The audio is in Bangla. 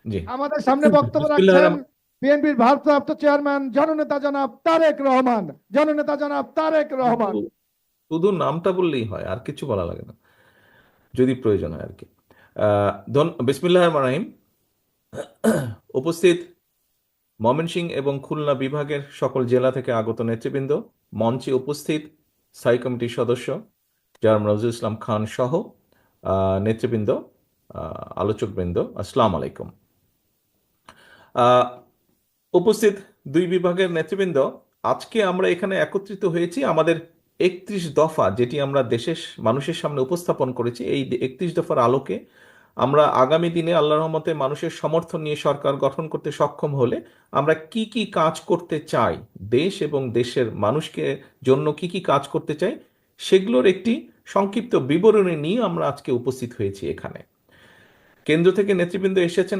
জি। আমাদের সামনে বক্তব্য বিসমিল্লাহ রাখছেন রহমান। বিএনপির ভারপ্রাপ্ত চেয়ারম্যান জননেতা জনাব তারেক রহমান। জননেতা জনাব তারেক শুধু রহমান। শুধু নামটা বললেই হয়, আর কিছু বলা লাগে না, যদি প্রয়োজন হয় আর কি। বিসমিল্লাহ রহমান রহিম। উপস্থিত ময়মনসিংহ এবং খুলনা বিভাগের সকল জেলা থেকে আগত নেতৃবৃন্দ, মঞ্চে উপস্থিত স্থায়ী কমিটির সদস্য জনাব নজরুল ইসলাম খান সহ নেতৃবৃন্দ, আলোচকবৃন্দ, আসসালামু আলাইকুম। আহ, উপস্থিত দুই বিভাগের নেতৃবৃন্দ, আজকে আমরা এখানে একত্রিত হয়েছি আমাদের 31 দফা, যেটি আমরা দেশের মানুষের সামনে উপস্থাপন করেছি। এই 31 দফার আলোকে আমরা আগামী দিনে আল্লাহর রহমতে মানুষের সমর্থন নিয়ে সরকার গঠন করতে সক্ষম হলে আমরা কি কি কাজ করতে চাই, দেশ এবং দেশের মানুষকে জন্য কি কি কাজ করতে চাই, সেগুলোর একটি সংক্ষিপ্ত বিবরণী নিয়ে আমরা আজকে উপস্থিত হয়েছি এখানে। কেন্দ্র থেকে নেতৃবৃন্দ এসেছেন।